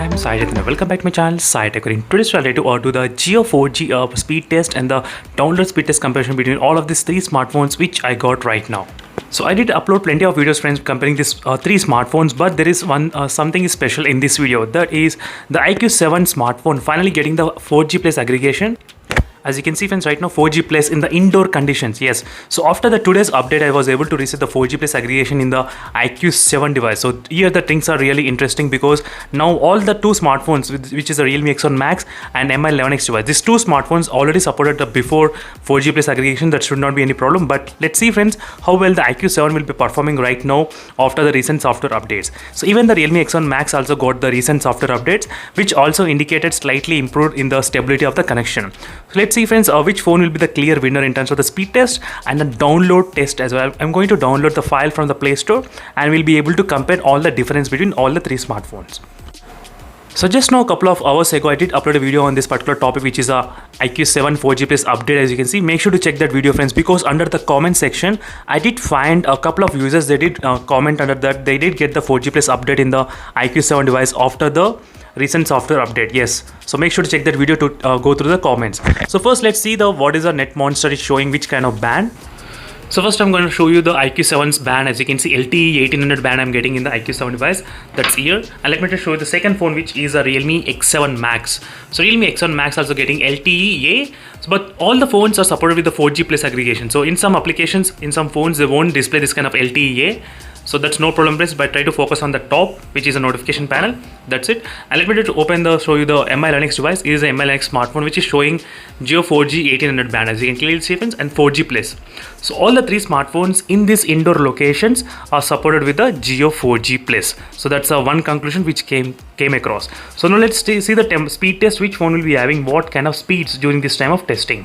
I'm Sai and welcome back to my channel Sai Tech. In today's video, I'll do the Geo 4G speed test and the download speed test comparison between all of these three smartphones which I got right now. So I did upload plenty of videos, friends, comparing these three smartphones, but there is one something special in this video. That is the iQOO 7 smartphone finally getting the 4G plus aggregation. As you can see, friends, right now 4G plus in the indoor conditions. Yes, so after the today's update, I was able to reset the 4G plus aggregation in the iQOO 7 device. So here the things are really interesting because now all the two smartphones, which is the Realme X7 Max and Mi11X device, these two smartphones already supported the before 4G plus aggregation. That should not be any problem. But let's see, friends, how well the iQOO 7 will be performing right now after the recent software updates. So even the Realme X7 Max also got the recent software updates, which also indicated slightly improved in the stability of the connection. So let's see, friends, which phone will be the clear winner in terms of the speed test and the download test as well. I'm going to download the file from the Play Store and we'll be able to compare all the difference between all the three smartphones. So just now a couple of hours ago, I did upload a video on this particular topic, which is a iQOO 7 4G plus update. As you can see, make sure to check that video, friends, because under the comment section, I did find a couple of users, they did comment under that they did get the 4G plus update in the iQOO 7 device after the recent software update. Yes, so make sure to check that video to go through the comments. So first, let's see what is the net monster is showing, which kind of band. So first I'm going to show you the iQOO 7's band. As you can see, LTE 1800 band I'm getting in the iQOO 7 device. That's here. And let me just show you the second phone, which is a Realme X7 Max. So Realme X7 Max also getting LTE, but all the phones are supported with the 4G plus aggregation. So in some applications, in some phones, they won't display this kind of LTE. So that's no problem, friends, but try to focus on the top, which is a notification panel. That's it. And let me just show you the Mi11X device. It is a Mi11X smartphone which is showing Geo 4G 1800 band, as you can clearly see, friends, and 4G plus. So all the three smartphones in these indoor locations are supported with the Geo 4G plus. So that's one conclusion which came across. So now let's see the speed test. Which phone will be having what kind of speeds during this time of testing.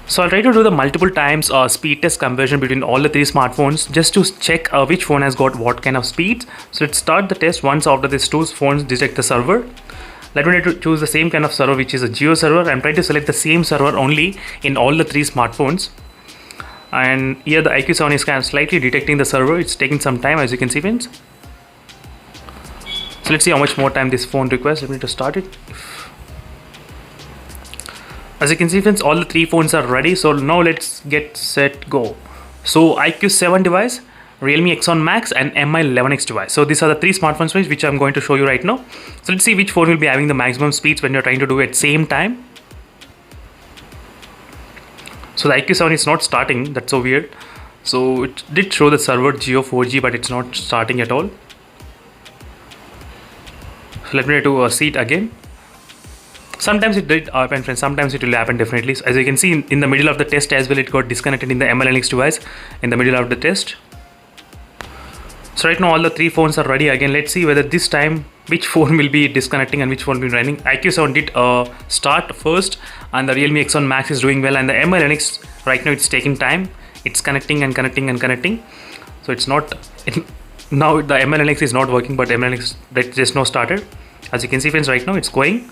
So I'll try to do the multiple times speed test conversion between all the three smartphones just to check which phone has got what kind of speeds. So let's start the test once after these two phones detect the server. Let me choose the same kind of server, which is a Geo server. I'm trying to select the same server only in all the three smartphones. And here the iQOO 7 is kind of slightly detecting the server. It's taking some time, as you can see, friends. So let's see how much more time this phone requires. Let me just start it. As you can see, friends, all the three phones are ready. So now let's get set, go. So iQOO 7 device, Realme X7 Max and Mi11X device. So these are the three smartphones which I'm going to show you right now. So let's see which phone will be having the maximum speeds when you're trying to do it at same time. So the iQOO 7 is not starting. That's so weird. So it did show the server Geo 4G, but it's not starting at all. So let me try to see it again. Sometimes it did happen, friends. Sometimes it will happen definitely. So as you can see, in the middle of the test as well, it got disconnected in the Mi11X device in the middle of the test. So right now all the three phones are ready again. Let's see whether this time which phone will be disconnecting and which phone will be running. iQOO 7 did start first, and the Realme X7 Max is doing well, and the Mi11X right now it's taking time. It's connecting and connecting and connecting. So it's not now the Mi11X is not working, but Mi11X just now started. As you can see, friends, right now it's going.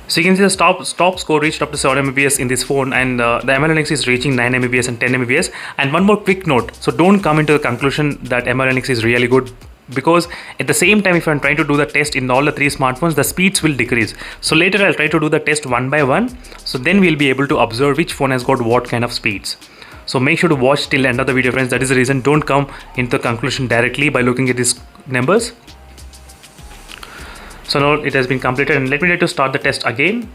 So you can see the stop score reached up to 7 Mbps in this phone, and the Mi11X is reaching 9 Mbps and 10 Mbps. And one more quick note, so don't come into the conclusion that Mi11X is really good, because at the same time, if I'm trying to do the test in all the three smartphones, the speeds will decrease. So later I'll try to do the test one by one, so then we'll be able to observe which phone has got what kind of speeds. So make sure to watch till the end of the video, friends. That is the reason. Don't come into the conclusion directly by looking at these numbers. So now it has been completed, and let me try to start the test again.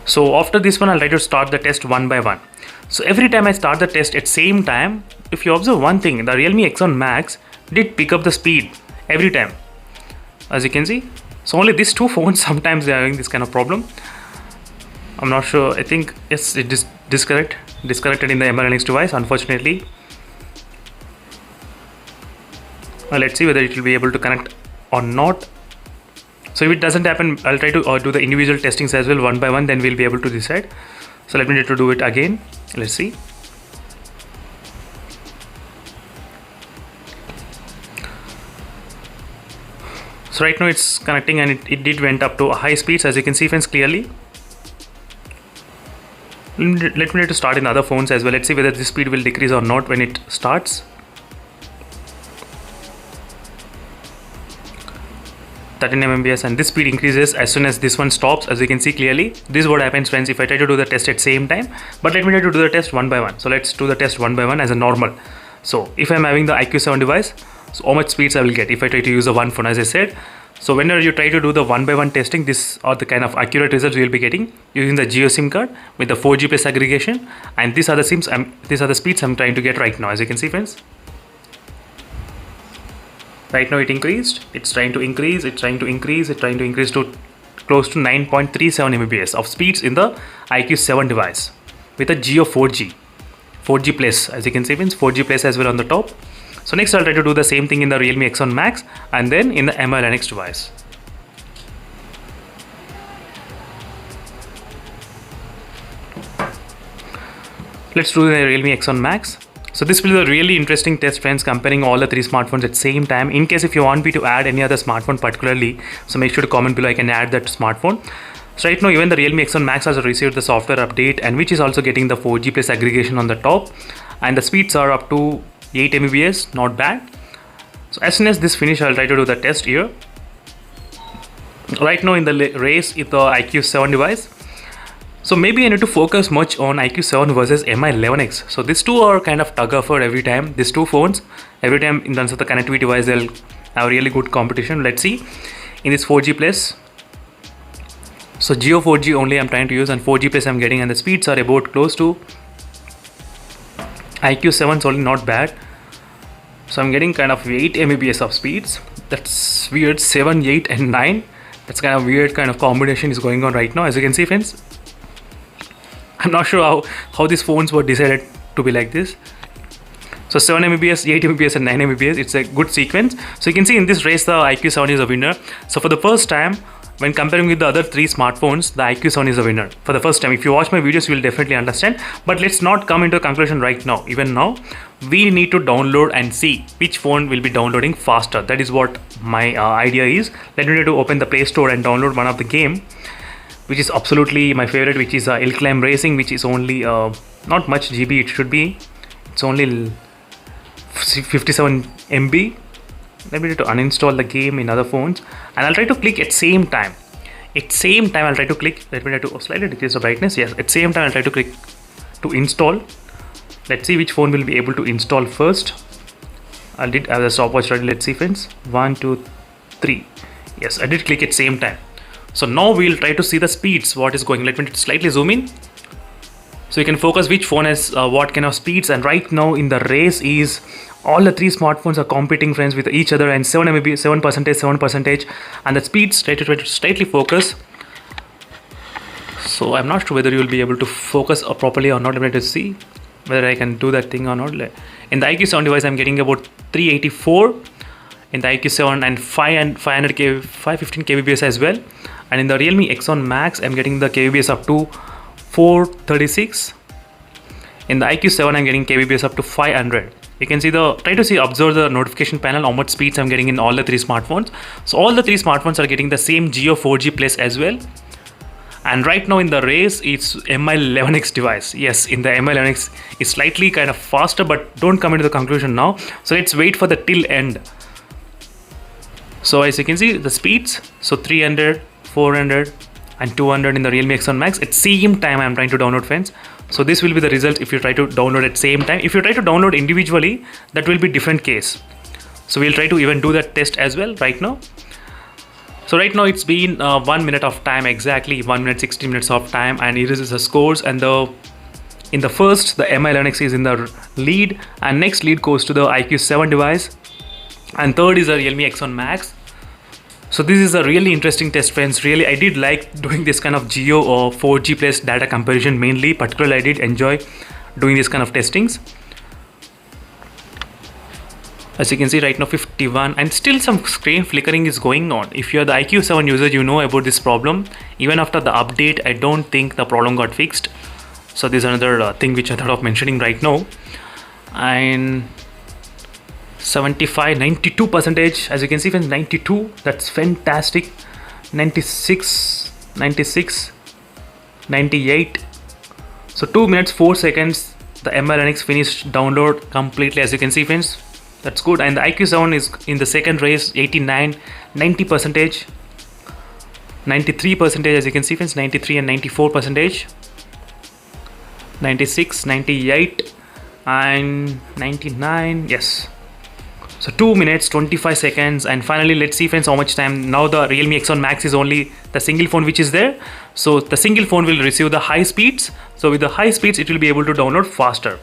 So after this one, I'll try to start the test one by one. So every time I start the test at same time, if you observe one thing, the Realme X7 Max did pick up the speed every time, as you can see. So only these two phones, sometimes they are having this kind of problem. I'm not sure. I think yes, it is disconnected in the Mi11X device, unfortunately. Well, let's see whether it will be able to connect or not. So if it doesn't happen, I'll try to do the individual testings as well one by one, then we'll be able to decide. So let me try to do it again. Let's see. So right now it's connecting, and it did went up to high speeds, as you can see, friends, clearly. Let me try to start in other phones as well. Let's see whether the speed will decrease or not when it starts. 13 Mbps, and this speed increases as soon as this one stops. As you can see clearly, this is what happens friends if I try to do the test at same time. But let me try to do the test one by one. So let's do the test one by one as a normal. So if I'm having the iQOO device, so how much speeds I will get if I try to use the one phone, as I said. So whenever you try to do the one by one testing, this are the kind of accurate results you will be getting using the Jio SIM card with the 4G plus aggregation. And these are the speeds I'm trying to get right now. As you can see friends, right now it increased, it's trying to increase, it's trying to increase to close to 9.37 Mbps of speeds in the iQOO 7 device with a Jio 4G plus. As you can see friends, 4G plus as well on the top. So next I'll try to do the same thing in the Realme X7 Max and then in the MI X device. Let's do the Realme X7 Max. So this will be a really interesting test friends, comparing all the three smartphones at same time. In case if you want me to add any other smartphone particularly, so make sure to comment below, I can add that smartphone. So right now even the Realme X7 Max has received the software update, and which is also getting the 4G plus aggregation on the top, and the speeds are up to 8 Mbps, not bad. So as soon as this finish, I'll try to do the test here. Right now in the race with the iQOO 7 device, so maybe I need to focus much on iQOO 7 versus Mi11X. So these two are kind of tug of war every time. These two phones, every time in terms of the connectivity device, they'll have really good competition. Let's see in this 4G plus. So Jio 4G only I'm trying to use, and 4G plus I'm getting, and the speeds are about close to iQOO 7 is only not bad. So I'm getting kind of 8 Mbps of speeds. That's weird. 7, 8 and 9. That's kind of weird kind of combination is going on right now. As you can see friends, I'm not sure how these phones were decided to be like this. So 7 Mbps, 8 Mbps and 9 Mbps, it's a good sequence. So you can see in this race the iQOO 7 is a winner. So for the first time, when comparing with the other three smartphones, the iQOO 7 is a winner for the first time. If you watch my videos, you will definitely understand. But let's not come into a conclusion right now. Even now, we need to download and see which phone will be downloading faster. That is what my idea is. Let me try to open the Play Store and download one of the game, which is absolutely my favorite, which is Hill Climb Racing, which is only not much GB. It should be. It's only 57 MB. Let me try to uninstall the game in other phones, and I'll try to click at same time. At same time, I'll try to click. Let me try to slightly decrease the brightness. Yes, at same time, I'll try to click to install. Let's see which phone will be able to install first. I did have the stopwatch ready. Let's see, friends. 1, 2, 3. Yes, I did click at same time. So now we'll try to see the speeds. What is going? Let me slightly zoom in, so you can focus which phone has what kind of speeds. And right now in the race is all the three smartphones are competing friends with each other, and 7 MB, 7%, and the speeds. Try to slightly focus. So I'm not sure whether you will be able to focus properly or not. Let me try to see whether I can do that thing or not. In the iQOO 7 device, I'm getting about 384 in the iQOO 7 and 515 kbps as well. And in the Realme X7 Max, I'm getting the kbps up to 436. In the iQOO 7, I'm getting kbps up to 500. You can see observe the notification panel, how much speeds I'm getting in all the three smartphones. So all the three smartphones are getting the same Jio 4G plus as well. And right now in the race, it's Mi11X device. Yes, in the Mi11X, it's slightly kind of faster, but don't come into the conclusion now. So let's wait for the till end. So as you can see, the speeds, so 300, 400 and 200 in the Realme X7 Max at same time I'm trying to download friends. So this will be the result if you try to download at same time. If you try to download individually, that will be different case. So we'll try to even do that test as well right now. So right now it's been 1 minute of time, exactly 1 minute 60 minutes of time, and here is the scores. And in the first, the Mi11X is in the lead, and next lead goes to the iQOO 7 device, and third is the Realme X7 Max. So this is a really interesting test friends. Really, I did like doing this kind of Jio or 4G plus data comparison mainly. Particularly, I did enjoy doing this kind of testings. As you can see right now 51, and still some screen flickering is going on. If you're the iQOO 7 user, you know about this problem. Even after the update, I don't think the problem got fixed. So this is another thing which I thought of mentioning right now. And 75, 92%, as you can see, 92, that's fantastic. 96, 96, 98. So 2 minutes 4 seconds, the Mi11X finished download completely. As you can see friends, That's good. And the iQOO is in the second race, 89, 90 percentage, 93 percentage, as you can see friends, 93 and 94 percentage, 96, 98 and 99. Yes, so 2 minutes 25 seconds. And finally, let's see friends how much time. Now the Realme X7 Max is only the single phone which is there, so the single phone will receive the high speeds. So with the high speeds it will be able to download faster.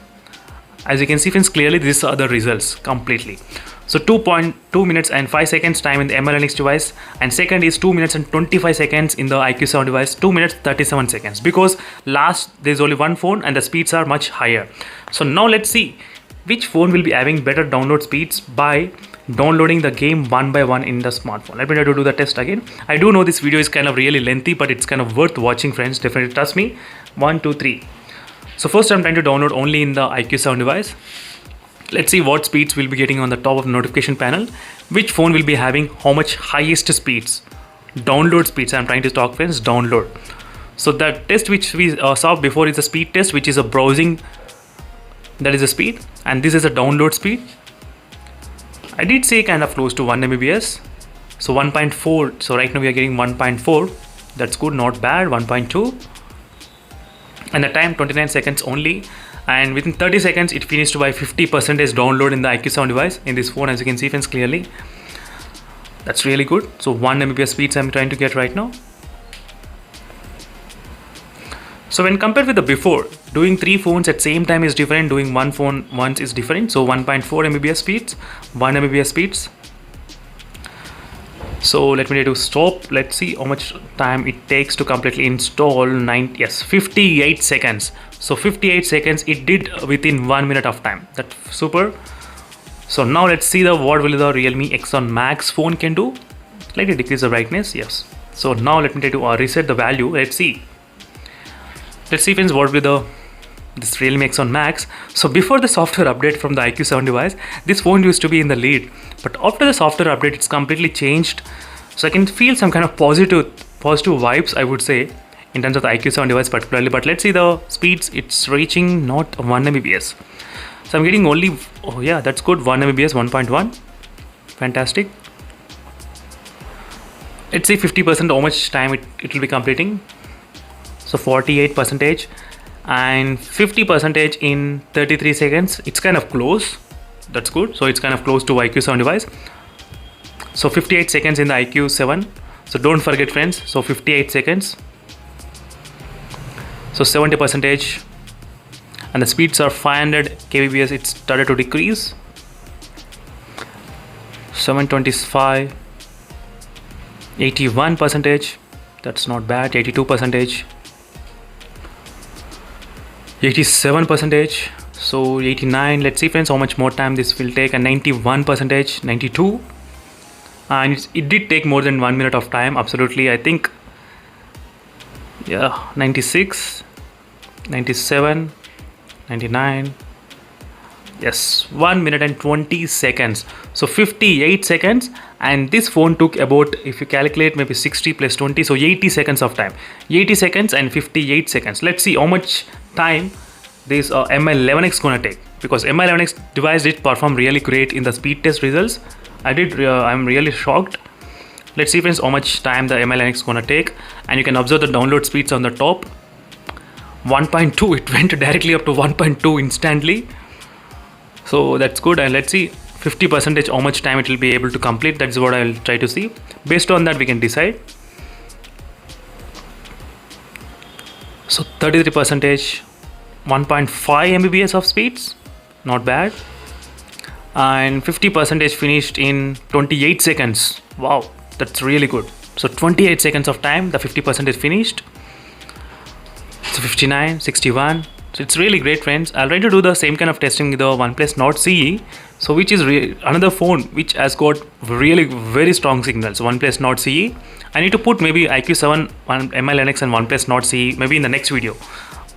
As you can see friends, clearly these are the results completely. So 2.2 minutes and 5 seconds time in the MLNX device, and second is 2 minutes and 25 seconds in the iQOO device, 2 minutes 37 seconds, because last there's only one phone and the speeds are much higher. So now let's see which phone will be having better download speeds by downloading the game one by one in the smartphone. Let me try to do the test again. I do know this video is kind of really lengthy, but it's kind of worth watching friends, definitely trust me. 1 2 3. So first I'm trying to download only in the iQOO device. Let's see what speeds we'll be getting on the top of the notification panel. Which phone will be having how much highest speeds, download speeds I'm trying to talk friends, download. So the test which we saw before is a speed test, which is a browsing, that is the speed, and this is a download speed. I did say kind of close to 1 Mbps, so 1.4. so right now we are getting 1.4. that's good, not bad. 1.2, and the time 29 seconds only, and within 30 seconds it finished by 50% download in the iQOO device in this phone, as you can see friends clearly. That's really good. So 1 Mbps speeds I'm trying to get right now. So when compared with the before, doing 3 phones at same time is different, doing one phone once is different. So 1.4 Mbps speeds, 1 Mbps speeds. So let me try to stop. Let's see how much time it takes to completely install. 58 seconds. So 58 seconds it did within 1 minute of time. That's super. So now let's see what will the Realme X7 Max phone can do. Slightly decrease the brightness. Yes. So now let me try to reset the value. Let's see friends what will this Realme X7 Max. So before the software update from the iQOO device, this phone used to be in the lead, but after the software update it's completely changed. So I can feel some kind of positive vibes, I would say, in terms of the iQOO device particularly. But let's see the speeds. It's reaching not 1 Mbps, so I'm getting only, oh yeah, that's good, 1 Mbps, 1.1. fantastic. Let's see 50% how much time it will be completing. So 48 percentage and 50 percentage in 33 seconds. It's kind of close. That's good. So it's kind of close to iQOO device. So 58 seconds in the iQOO. So don't forget friends. So 58 seconds. So 70 percentage, and the speeds are 500 kbps. It started to decrease. 725, 81 percentage. That's not bad. 82 percentage. 87 percentage. So 89. Let's see friends how much more time this will take. And 91 percentage, 92, and it did take more than 1 minute of time, absolutely. I think, yeah, 96, 97, 99. Yes, 1 minute and 20 seconds. So 58 seconds, and this phone took about, if you calculate, maybe 60 plus 20, so 80 seconds of time. 80 seconds and 58 seconds. Let's see how much time this Mi11X gonna take, because Mi11X device did perform really great in the speed test results. I'm really shocked. Let's see friends how much time the Mi11X gonna take, and you can observe the download speeds on the top. 1.2, it went directly up to 1.2 instantly. So that's good. And let's see 50 percentage how much time it will be able to complete. That's what I'll try to see. Based on that we can decide. So 33 percentage, 1.5 Mbps of speeds, not bad. And 50 percentage finished in 28 seconds. Wow, that's really good. So 28 seconds of time, the 50% is finished. So 59, 61. So it's really great friends. I'll try to do the same kind of testing with the OnePlus Nord CE. So which is another phone which has got really very strong signals. OnePlus Nord CE. I need to put maybe iQOO, Mi11X and OnePlus Nord CE maybe in the next video.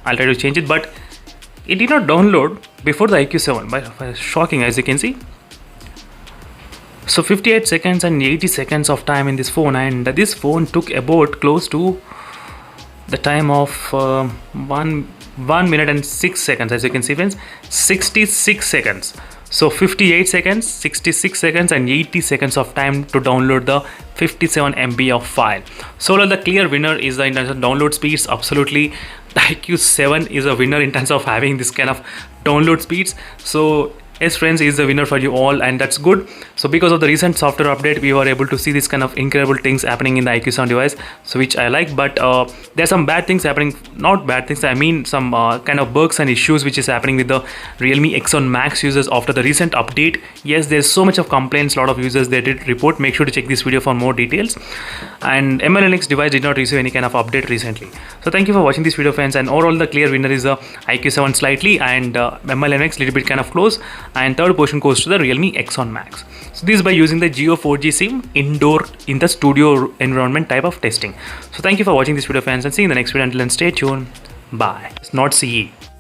I'll try to change it, but it did not download before the iQOO, but shocking as you can see. So 58 seconds and 80 seconds of time in this phone, and this phone took about close to the time of 1 minute and 6 seconds, as you can see friends, 66 seconds. So 58 seconds, 66 seconds and 80 seconds of time to download the 57 MB of file. So the clear winner is the in terms of download speeds. Absolutely, the iQOO 7 is a winner in terms of having this kind of download speeds. So yes friends, is the winner for you all, and that's good. So because of the recent software update, we were able to see this kind of incredible things happening in the iQOO 7 device, so which I like. But there's some bad things happening, not bad things, I mean some kind of bugs and issues which is happening with the Realme X7 Max users after the recent update. Yes, there's so much of complaints, a lot of users they did report. Make sure to check this video for more details. And MLNX device did not receive any kind of update recently. So thank you for watching this video friends, and overall the clear winner is the iQOO 7 slightly, and MLNX little bit kind of close, and third position goes to the Realme X1 Max. So this is by using the Jio 4G SIM indoor in the studio environment type of testing. So thank you for watching this video friends, and see you in the next video. Until then, stay tuned. Bye. It's not CE.